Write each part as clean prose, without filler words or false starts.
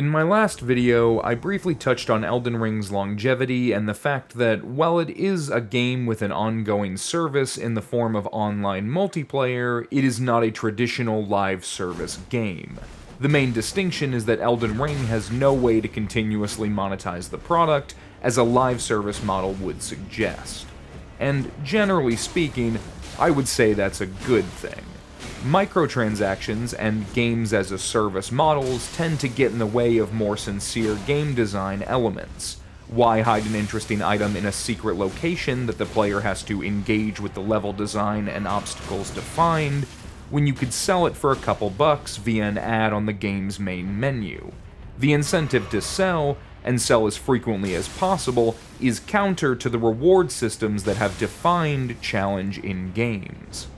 In my last video, I briefly touched on Elden Ring's longevity and the fact that, while it is a game with an ongoing service in the form of online multiplayer, it is not a traditional live service game. The main distinction is that Elden Ring has no way to continuously monetize the product, as a live service model would suggest. And generally speaking, I would say that's a good thing. Microtransactions and games-as-a-service models tend to get in the way of more sincere game design elements. Why hide an interesting item in a secret location that the player has to engage with the level design and obstacles to find, when you could sell it for a couple bucks via an ad on the game's main menu? The incentive to sell, and sell as frequently as possible, is counter to the reward systems that have defined challenge in games.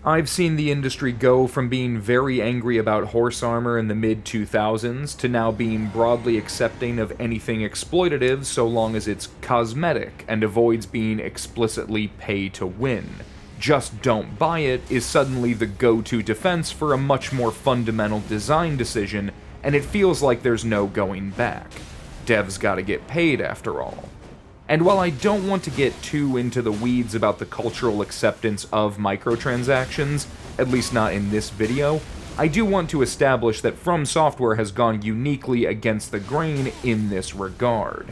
I've seen the industry go from being very angry about horse armor in the mid-2000s to now being broadly accepting of anything exploitative so long as it's cosmetic and avoids being explicitly pay to win. Just don't buy it is suddenly the go-to defense for a much more fundamental design decision, and it feels like there's no going back. Devs gotta get paid after all. And while I don't want to get too into the weeds about the cultural acceptance of microtransactions, at least not in this video, I do want to establish that FromSoftware has gone uniquely against the grain in this regard.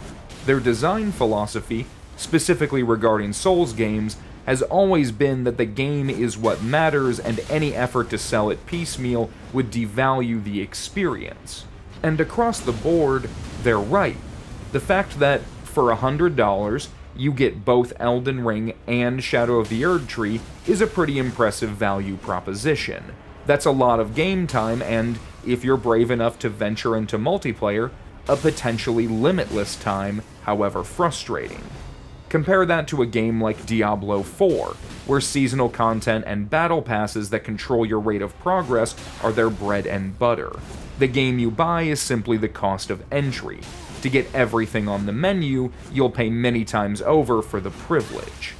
Their design philosophy, specifically regarding Souls games, has always been that the game is what matters and any effort to sell it piecemeal would devalue the experience. And across the board, they're right. The fact that for $100, you get both Elden Ring and Shadow of the Erdtree is a pretty impressive value proposition. That's a lot of game time and, if you're brave enough to venture into multiplayer, a potentially limitless time, however frustrating. Compare that to a game like Diablo 4, where seasonal content and battle passes that control your rate of progress are their bread and butter. The game you buy is simply the cost of entry. To get everything on the menu, you'll pay many times over for the privilege.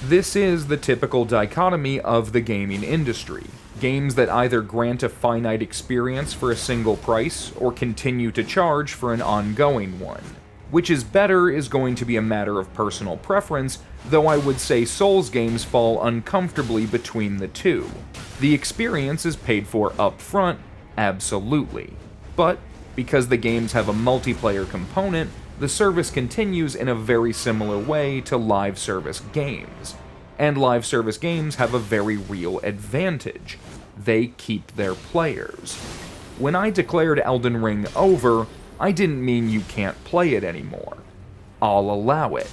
This is the typical dichotomy of the gaming industry. Games that either grant a finite experience for a single price, or continue to charge for an ongoing one. Which is better is going to be a matter of personal preference, though I would say Souls games fall uncomfortably between the two. The experience is paid for upfront, absolutely. But because the games have a multiplayer component, the service continues in a very similar way to live service games. And live service games have a very real advantage. They keep their players. When I declared Elden Ring over, I didn't mean you can't play it anymore. I'll allow it.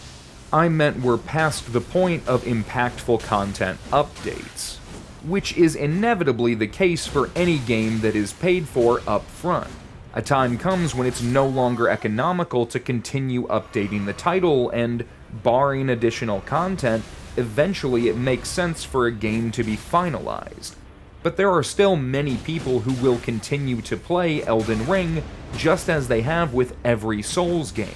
I meant we're past the point of impactful content updates, which is inevitably the case for any game that is paid for up front. A time comes when it's no longer economical to continue updating the title, and, barring additional content, eventually it makes sense for a game to be finalized. But there are still many people who will continue to play Elden Ring, just as they have with every Souls game.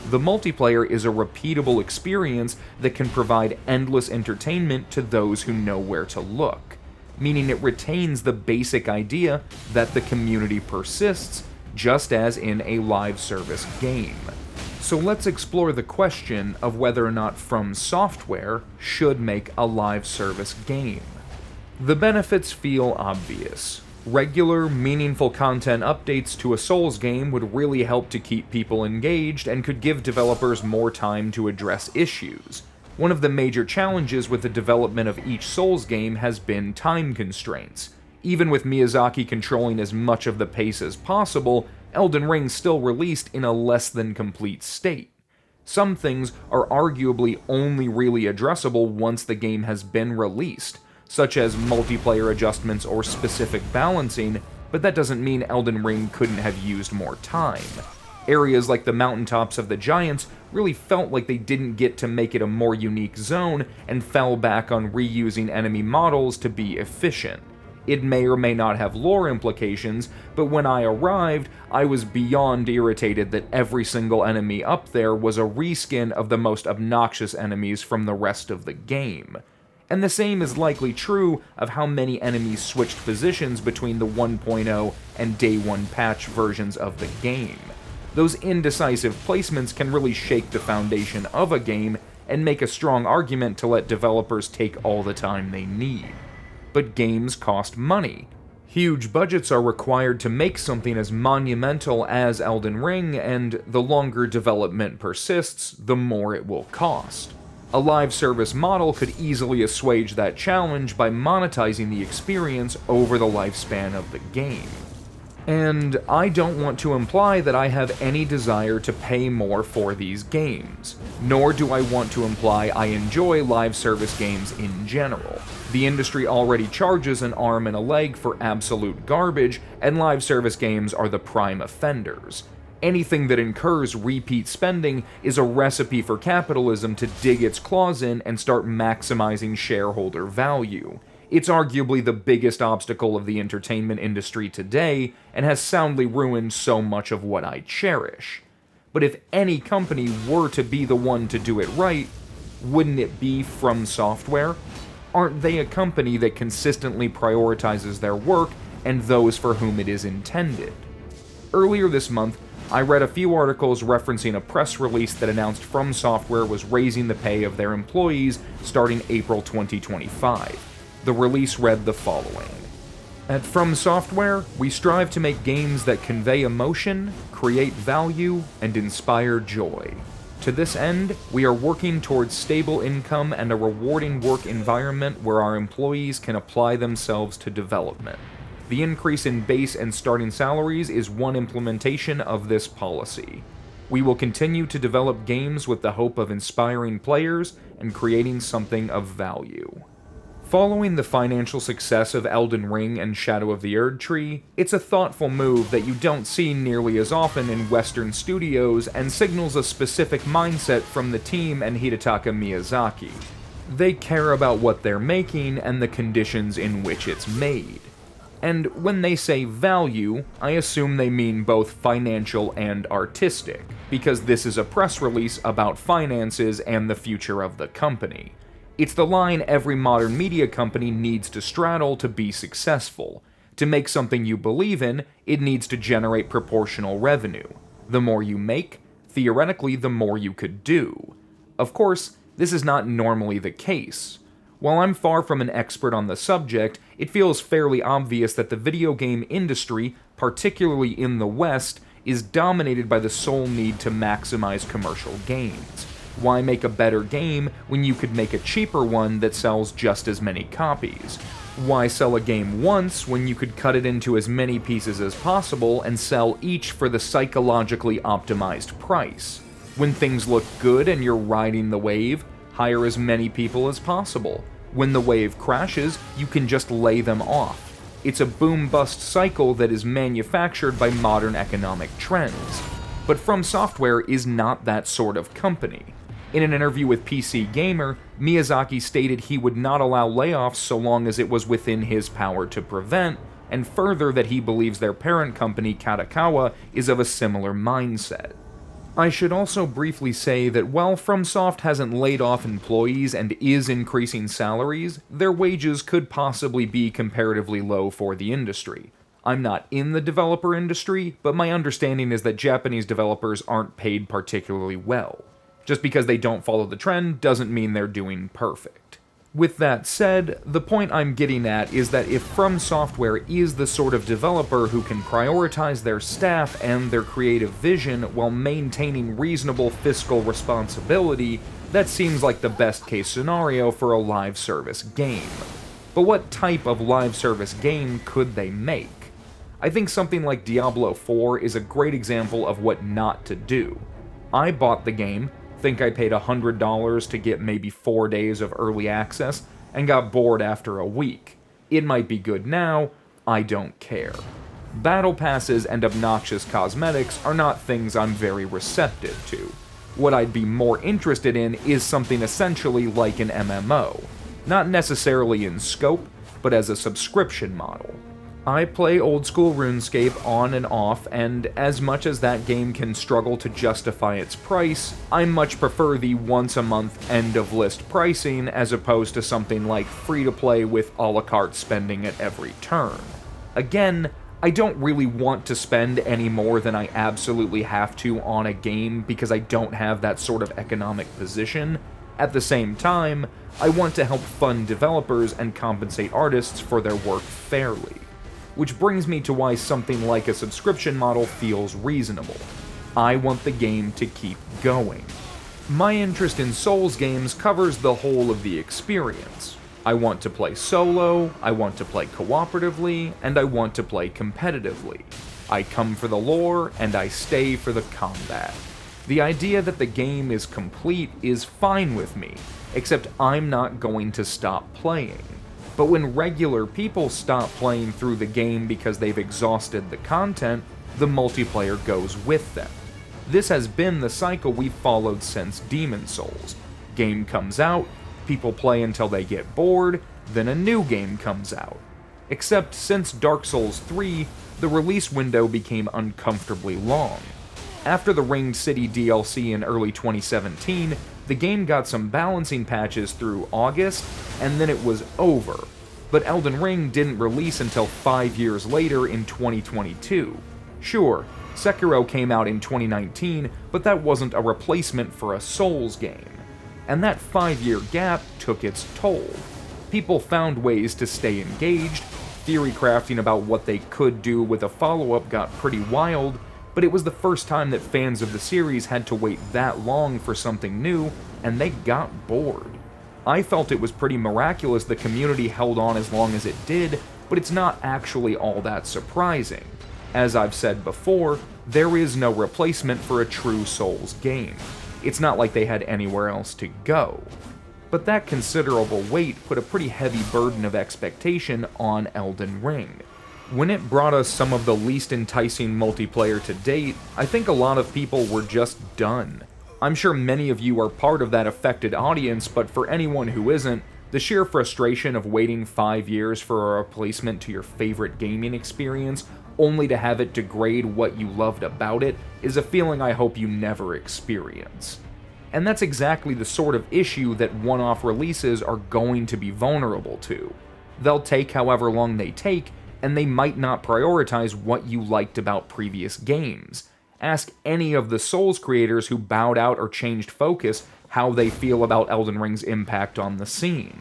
The multiplayer is a repeatable experience that can provide endless entertainment to those who know where to look, meaning it retains the basic idea that the community persists, just as in a live service game. So let's explore the question of whether or not FromSoftware should make a live service game. The benefits feel obvious. Regular, meaningful content updates to a Souls game would really help to keep people engaged and could give developers more time to address issues. One of the major challenges with the development of each Souls game has been time constraints. Even with Miyazaki controlling as much of the pace as possible, Elden Ring still released in a less than complete state. Some things are arguably only really addressable once the game has been released, such as multiplayer adjustments or specific balancing, but that doesn't mean Elden Ring couldn't have used more time. Areas like the mountaintops of the Giants really felt like they didn't get to make it a more unique zone and fell back on reusing enemy models to be efficient. It may or may not have lore implications, but when I arrived, I was beyond irritated that every single enemy up there was a reskin of the most obnoxious enemies from the rest of the game. And the same is likely true of how many enemies switched positions between the 1.0 and Day 1 patch versions of the game. Those indecisive placements can really shake the foundation of a game and make a strong argument to let developers take all the time they need. But games cost money. Huge budgets are required to make something as monumental as Elden Ring, and the longer development persists, the more it will cost. A live service model could easily assuage that challenge by monetizing the experience over the lifespan of the game. And I don't want to imply that I have any desire to pay more for these games, nor do I want to imply I enjoy live service games in general. The industry already charges an arm and a leg for absolute garbage, and live service games are the prime offenders. Anything that incurs repeat spending is a recipe for capitalism to dig its claws in and start maximizing shareholder value. It's arguably the biggest obstacle of the entertainment industry today, and has soundly ruined so much of what I cherish. But if any company were to be the one to do it right, wouldn't it be FromSoftware? Aren't they a company that consistently prioritizes their work and those for whom it is intended? Earlier this month, I read a few articles referencing a press release that announced FromSoftware was raising the pay of their employees starting April 2025. The release read the following: At FromSoftware, we strive to make games that convey emotion, create value, and inspire joy. To this end, we are working towards stable income and a rewarding work environment where our employees can apply themselves to development. The increase in base and starting salaries is one implementation of this policy. We will continue to develop games with the hope of inspiring players and creating something of value. Following the financial success of Elden Ring and Shadow of the Erdtree, it's a thoughtful move that you don't see nearly as often in Western studios and signals a specific mindset from the team and Hidetaka Miyazaki. They care about what they're making and the conditions in which it's made. And when they say value, I assume they mean both financial and artistic, because this is a press release about finances and the future of the company. It's the line every modern media company needs to straddle to be successful. To make something you believe in, it needs to generate proportional revenue. The more you make, theoretically, the more you could do. Of course, this is not normally the case. While I'm far from an expert on the subject, it feels fairly obvious that the video game industry, particularly in the West, is dominated by the sole need to maximize commercial gains. Why make a better game when you could make a cheaper one that sells just as many copies? Why sell a game once when you could cut it into as many pieces as possible and sell each for the psychologically optimized price? When things look good and you're riding the wave, hire as many people as possible. When the wave crashes, you can just lay them off. It's a boom-bust cycle that is manufactured by modern economic trends. But FromSoftware is not that sort of company. In an interview with PC Gamer, Miyazaki stated he would not allow layoffs so long as it was within his power to prevent, and further that he believes their parent company, Kadokawa, is of a similar mindset. I should also briefly say that while FromSoft hasn't laid off employees and is increasing salaries, their wages could possibly be comparatively low for the industry. I'm not in the developer industry, but my understanding is that Japanese developers aren't paid particularly well. Just because they don't follow the trend doesn't mean they're doing perfect. With that said, the point I'm getting at is that if FromSoftware is the sort of developer who can prioritize their staff and their creative vision while maintaining reasonable fiscal responsibility, that seems like the best case scenario for a live service game. But what type of live service game could they make? I think something like Diablo 4 is a great example of what not to do. I bought the game, think I paid $100 to get maybe 4 days of early access, and got bored after a week. It might be good now, I don't care. Battle passes and obnoxious cosmetics are not things I'm very receptive to. What I'd be more interested in is something essentially like an MMO. Not necessarily in scope, but as a subscription model. I play old school RuneScape on and off, and as much as that game can struggle to justify its price, I much prefer the once a month end of list pricing as opposed to something like free to play with a la carte spending at every turn. Again, I don't really want to spend any more than I absolutely have to on a game because I don't have that sort of economic position. At the same time, I want to help fund developers and compensate artists for their work fairly. Which brings me to why something like a subscription model feels reasonable. I want the game to keep going. My interest in Souls games covers the whole of the experience. I want to play solo, I want to play cooperatively, and I want to play competitively. I come for the lore, and I stay for the combat. The idea that the game is complete is fine with me, except I'm not going to stop playing. But when regular people stop playing through the game because they've exhausted the content, the multiplayer goes with them. This has been the cycle we've followed since Demon's Souls. Game comes out, people play until they get bored, then a new game comes out. Except since Dark Souls 3, the release window became uncomfortably long. After the Ringed City DLC in early 2017, the game got some balancing patches through August, and then it was over. But Elden Ring didn't release until 5 years later in 2022. Sure, Sekiro came out in 2019, but that wasn't a replacement for a Souls game. And that 5-year gap took its toll. People found ways to stay engaged, theory crafting about what they could do with a follow-up got pretty wild, but it was the first time that fans of the series had to wait that long for something new, and they got bored. I felt it was pretty miraculous the community held on as long as it did, but it's not actually all that surprising. As I've said before, there is no replacement for a true Souls game. It's not like they had anywhere else to go. But that considerable wait put a pretty heavy burden of expectation on Elden Ring. When it brought us some of the least enticing multiplayer to date, I think a lot of people were just done. I'm sure many of you are part of that affected audience, but for anyone who isn't, the sheer frustration of waiting 5 years for a replacement to your favorite gaming experience, only to have it degrade what you loved about it, is a feeling I hope you never experience. And that's exactly the sort of issue that one-off releases are going to be vulnerable to. They'll take however long they take, and they might not prioritize what you liked about previous games. Ask any of the Souls creators who bowed out or changed focus how they feel about Elden Ring's impact on the scene.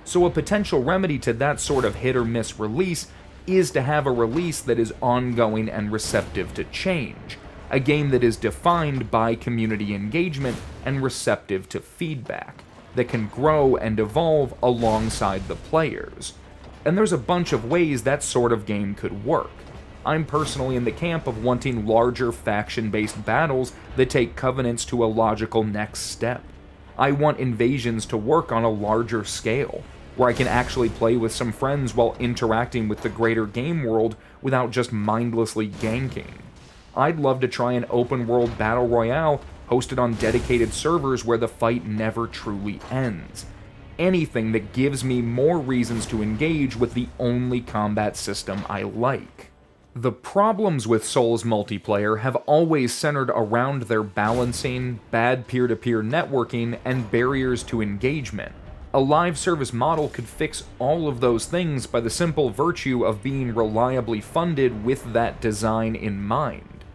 So a potential remedy to that sort of hit-or-miss release is to have a release that is ongoing and receptive to change, a game that is defined by community engagement and receptive to feedback, that can grow and evolve alongside the players. And there's a bunch of ways that sort of game could work. I'm personally in the camp of wanting larger faction-based battles that take Covenants to a logical next step. I want invasions to work on a larger scale, where I can actually play with some friends while interacting with the greater game world without just mindlessly ganking. I'd love to try an open-world battle royale hosted on dedicated servers where the fight never truly ends. Anything that gives me more reasons to engage with the only combat system I like. The problems with Souls multiplayer have always centered around their balancing, bad peer-to-peer networking, and barriers to engagement. A live service model could fix all of those things by the simple virtue of being reliably funded with that design in mind.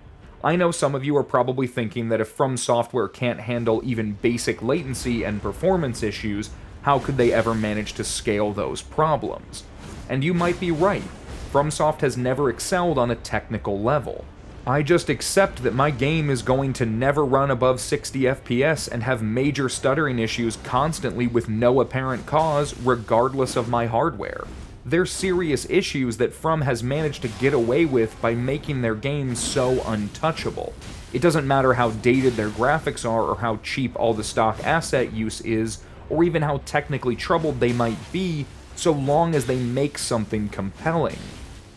I know some of you are probably thinking that if FromSoftware can't handle even basic latency and performance issues, how could they ever manage to scale those problems? And you might be right. FromSoft has never excelled on a technical level. I just accept that my game is going to never run above 60 FPS and have major stuttering issues constantly with no apparent cause regardless of my hardware. They're serious issues that From has managed to get away with by making their games so untouchable. It doesn't matter how dated their graphics are or how cheap all the stock asset use is, or even how technically troubled they might be, so long as they make something compelling.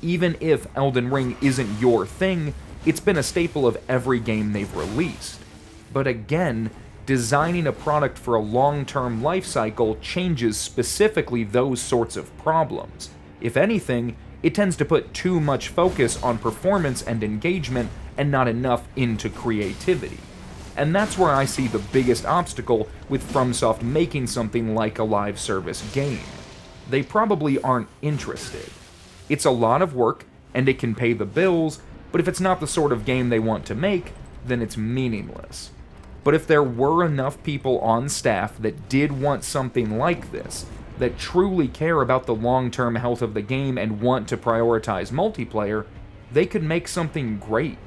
Even if Elden Ring isn't your thing, it's been a staple of every game they've released. But again, designing a product for a long-term life cycle changes specifically those sorts of problems. If anything, it tends to put too much focus on performance and engagement and not enough into creativity. And that's where I see the biggest obstacle with FromSoft making something like a live service game. They probably aren't interested. It's a lot of work, and it can pay the bills, but if it's not the sort of game they want to make, then it's meaningless. But if there were enough people on staff that did want something like this, that truly care about the long-term health of the game and want to prioritize multiplayer, they could make something great.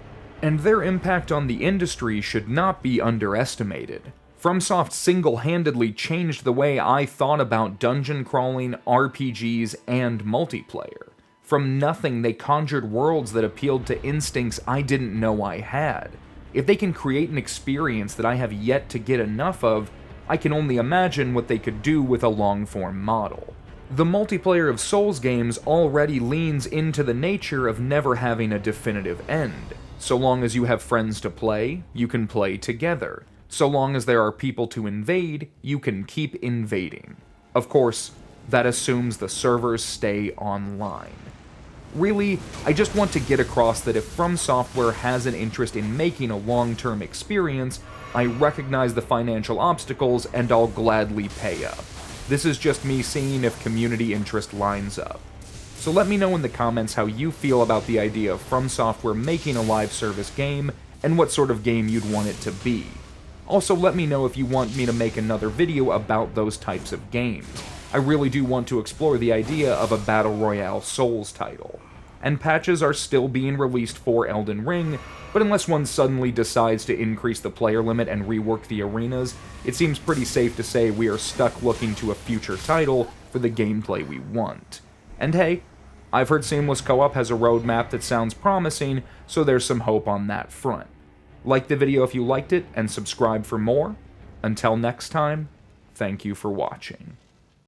And their impact on the industry should not be underestimated. FromSoft single-handedly changed the way I thought about dungeon crawling, RPGs, and multiplayer. From nothing, they conjured worlds that appealed to instincts I didn't know I had. If they can create an experience that I have yet to get enough of, I can only imagine what they could do with a long-form model. The multiplayer of Souls games already leans into the nature of never having a definitive end. So long as you have friends to play, you can play together. So long as there are people to invade, you can keep invading. Of course, that assumes the servers stay online. Really, I just want to get across that if FromSoftware has an interest in making a long-term experience, I recognize the financial obstacles and I'll gladly pay up. This is just me seeing if community interest lines up. So let me know in the comments how you feel about the idea of FromSoftware making a live service game, and what sort of game you'd want it to be. Also, let me know if you want me to make another video about those types of games. I really do want to explore the idea of a Battle Royale Souls title. And patches are still being released for Elden Ring, but unless one suddenly decides to increase the player limit and rework the arenas, it seems pretty safe to say we are stuck looking to a future title for the gameplay we want. And hey, I've heard Seamless Co-op has a roadmap that sounds promising, so there's some hope on that front. Like the video if you liked it, and subscribe for more. Until next time, thank you for watching.